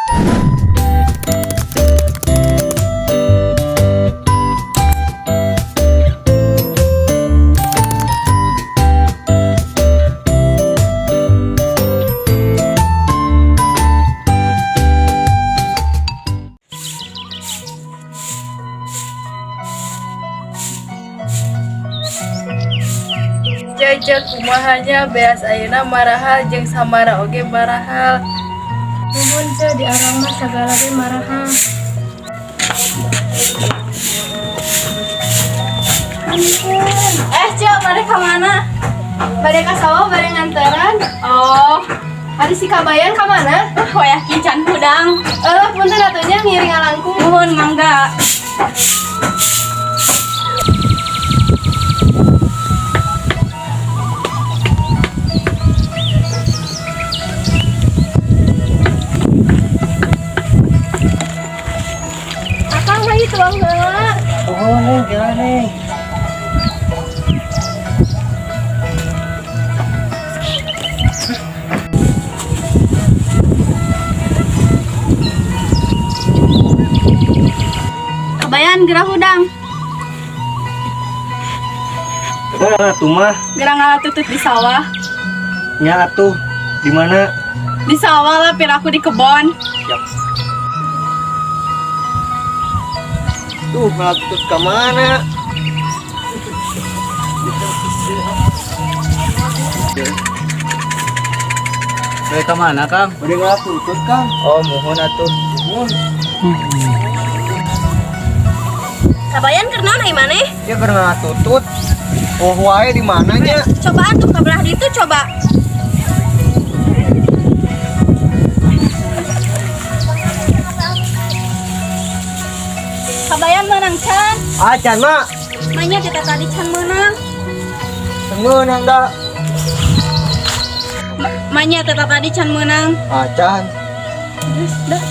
Jaja kumahanya beas ayeuna marahal jeung samara oge marahal. Nuhun ce di arang mah sagala ge marahal. Cek bade ka mana? Bade ka sawah bade nganteran. Oh, hari si kabayan ka mana? Hoyah kincan hudang. Punten atunya ngiring alangkung. Nuhun mangga. Akang hayu tuang heula. Oh, Neng, jalan, Neng. Kabayan gerah hudang. Tuh mah, Gerah ngalatutut di sawah. nya atuh di mana? Di sawah lah piraku di kebon. Tuh, ngatut ke mana? Baik ke mana, Kang? Udah ngatut, Kang. Oh, mohon atuh. Mohon. Kabayan keur naon ai maneh? Dia pernah ngatutut. Oh, wae di mananya? Coba atuh kabelah ditu coba. Kabayan menang can. Acan, Mak. Manya kita tadi can menang. Sengeunang dah. Manya kita tadi can menang. Acan. Dah.